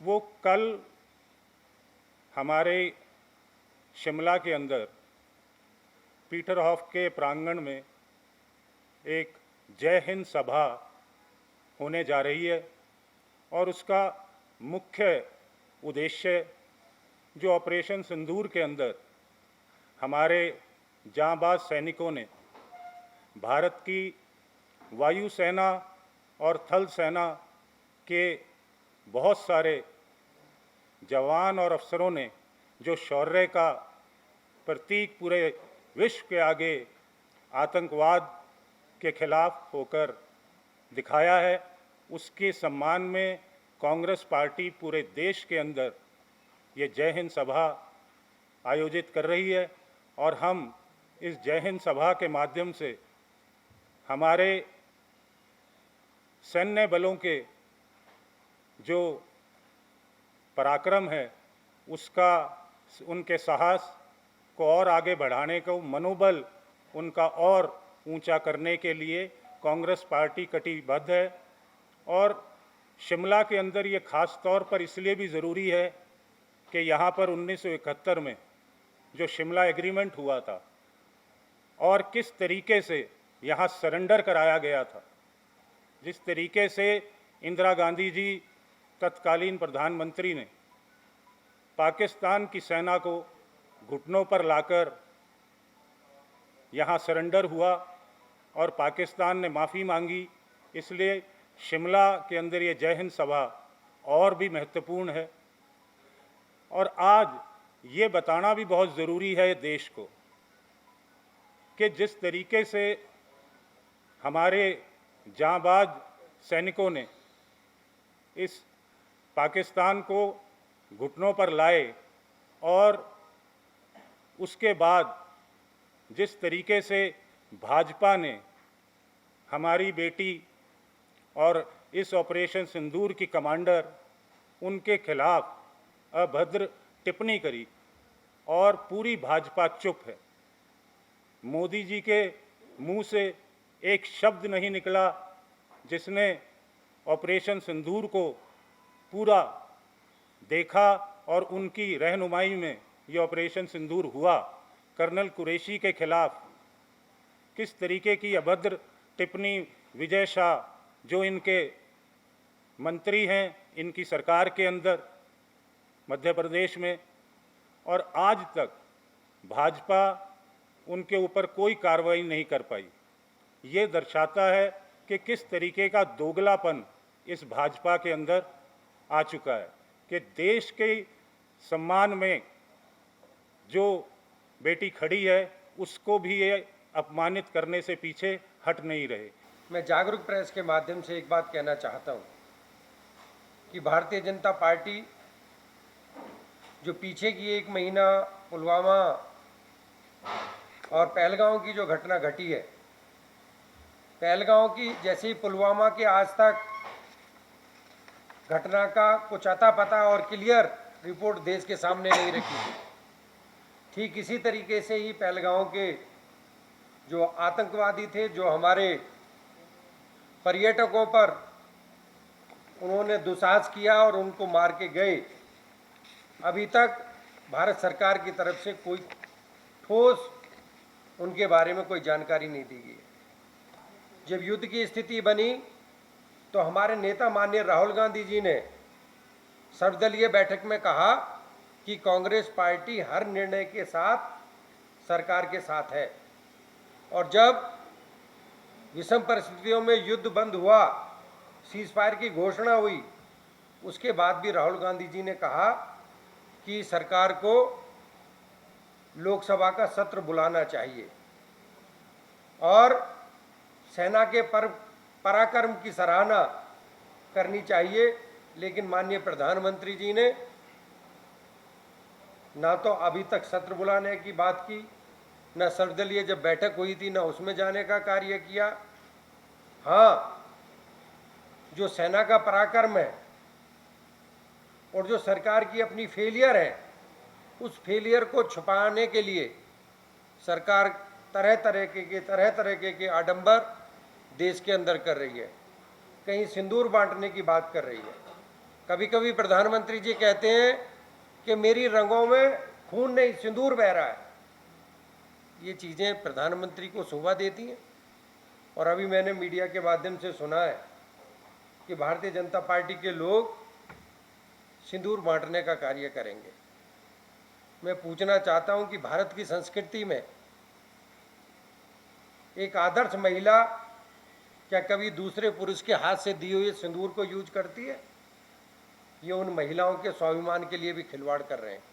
वो कल हमारे शिमला के अंदर पीटरहॉफ के प्रांगण में एक जय हिंद सभा होने जा रही है और उसका मुख्य उद्देश्य जो ऑपरेशन सिंदूर के अंदर हमारे जांबाज सैनिकों ने भारत की वायुसेना और थल सेना के बहुत सारे जवान और अफसरों ने जो शौर्य का प्रतीक पूरे विश्व के आगे आतंकवाद के खिलाफ होकर दिखाया है, उसके सम्मान में कांग्रेस पार्टी पूरे देश के अंदर ये जय हिंद सभा आयोजित कर रही है। और हम इस जय हिंद सभा के माध्यम से हमारे सैन्य बलों के जो पराक्रम है उसका, उनके साहस को और आगे बढ़ाने को, मनोबल उनका और ऊंचा करने के लिए कांग्रेस पार्टी कटिबद्ध है। और शिमला के अंदर ये खास तौर पर इसलिए भी ज़रूरी है कि यहाँ पर 1971 में जो शिमला एग्रीमेंट हुआ था और किस तरीके से यहाँ सरेंडर कराया गया था, जिस तरीके से इंदिरा गांधी जी तत्कालीन प्रधानमंत्री ने पाकिस्तान की सेना को घुटनों पर लाकर यहाँ सरेंडर हुआ और पाकिस्तान ने माफ़ी मांगी, इसलिए शिमला के अंदर ये जय हिंद सभा और भी महत्वपूर्ण है। और आज ये बताना भी बहुत ज़रूरी है देश को कि जिस तरीके से हमारे जांबाज सैनिकों ने इस पाकिस्तान को घुटनों पर लाए और उसके बाद जिस तरीके से भाजपा ने हमारी बेटी और इस ऑपरेशन सिंदूर की कमांडर उनके खिलाफ अभद्र टिप्पणी करी और पूरी भाजपा चुप है। मोदी जी के मुंह से एक शब्द नहीं निकला जिसने ऑपरेशन सिंदूर को पूरा देखा और उनकी रहनुमाई में ये ऑपरेशन सिंदूर हुआ। कर्नल कुरैशी के खिलाफ किस तरीके की अभद्र टिप्पणी विजय शाह जो इनके मंत्री हैं इनकी सरकार के अंदर मध्य प्रदेश में, और आज तक भाजपा उनके ऊपर कोई कार्रवाई नहीं कर पाई। ये दर्शाता है कि किस तरीके का दोगलापन इस भाजपा के अंदर आ चुका है कि देश के सम्मान में जो बेटी खड़ी है उसको भी ये अपमानित करने से पीछे हट नहीं रहे। मैं जागरूक प्रेस के माध्यम से एक बात कहना चाहता हूँ कि भारतीय जनता पार्टी जो पीछे की एक महीना पुलवामा और पहलगांव की जो घटना घटी है, पहलगांव की जैसे ही पुलवामा के आज तक घटना का कुछ अता पता और क्लियर रिपोर्ट देश के सामने नहीं रखी, ठीक इसी तरीके से ही पहलगांव के जो आतंकवादी थे, जो हमारे पर्यटकों पर उन्होंने दुस्साहस किया और उनको मार के गए, अभी तक भारत सरकार की तरफ से कोई ठोस उनके बारे में कोई जानकारी नहीं दी गई। जब युद्ध की स्थिति बनी तो हमारे नेता माननीय राहुल गांधी जी ने सर्वदलीय बैठक में कहा कि कांग्रेस पार्टी हर निर्णय के साथ सरकार के साथ है, और जब विषम परिस्थितियों में युद्ध बंद हुआ, सीज फायर की घोषणा हुई, उसके बाद भी राहुल गांधी जी ने कहा कि सरकार को लोकसभा का सत्र बुलाना चाहिए और सेना के पराक्रम की सराहना करनी चाहिए। लेकिन माननीय प्रधानमंत्री जी ने ना तो अभी तक सत्र बुलाने की बात की, न सर्वदलीय जब बैठक हुई थी न उसमें जाने का कार्य किया। हाँ, जो सेना का पराक्रम है और जो सरकार की अपनी फेलियर है, उस फेलियर को छुपाने के लिए सरकार तरह तरह के आडंबर देश के अंदर कर रही है। कहीं सिंदूर बांटने की बात कर रही है, कभी कभी प्रधानमंत्री जी कहते हैं कि मेरी रंगों में खून नहीं सिंदूर बह रहा है। ये चीज़ें प्रधानमंत्री को शोभा देती हैं। और अभी मैंने मीडिया के माध्यम से सुना है कि भारतीय जनता पार्टी के लोग सिंदूर बांटने का कार्य करेंगे। मैं पूछना चाहता हूं कि भारत की संस्कृति में एक आदर्श महिला क्या कभी दूसरे पुरुष के हाथ से दिए हुए सिंदूर को यूज करती है? ये उन महिलाओं के स्वाभिमान के लिए भी खिलवाड़ कर रहे हैं।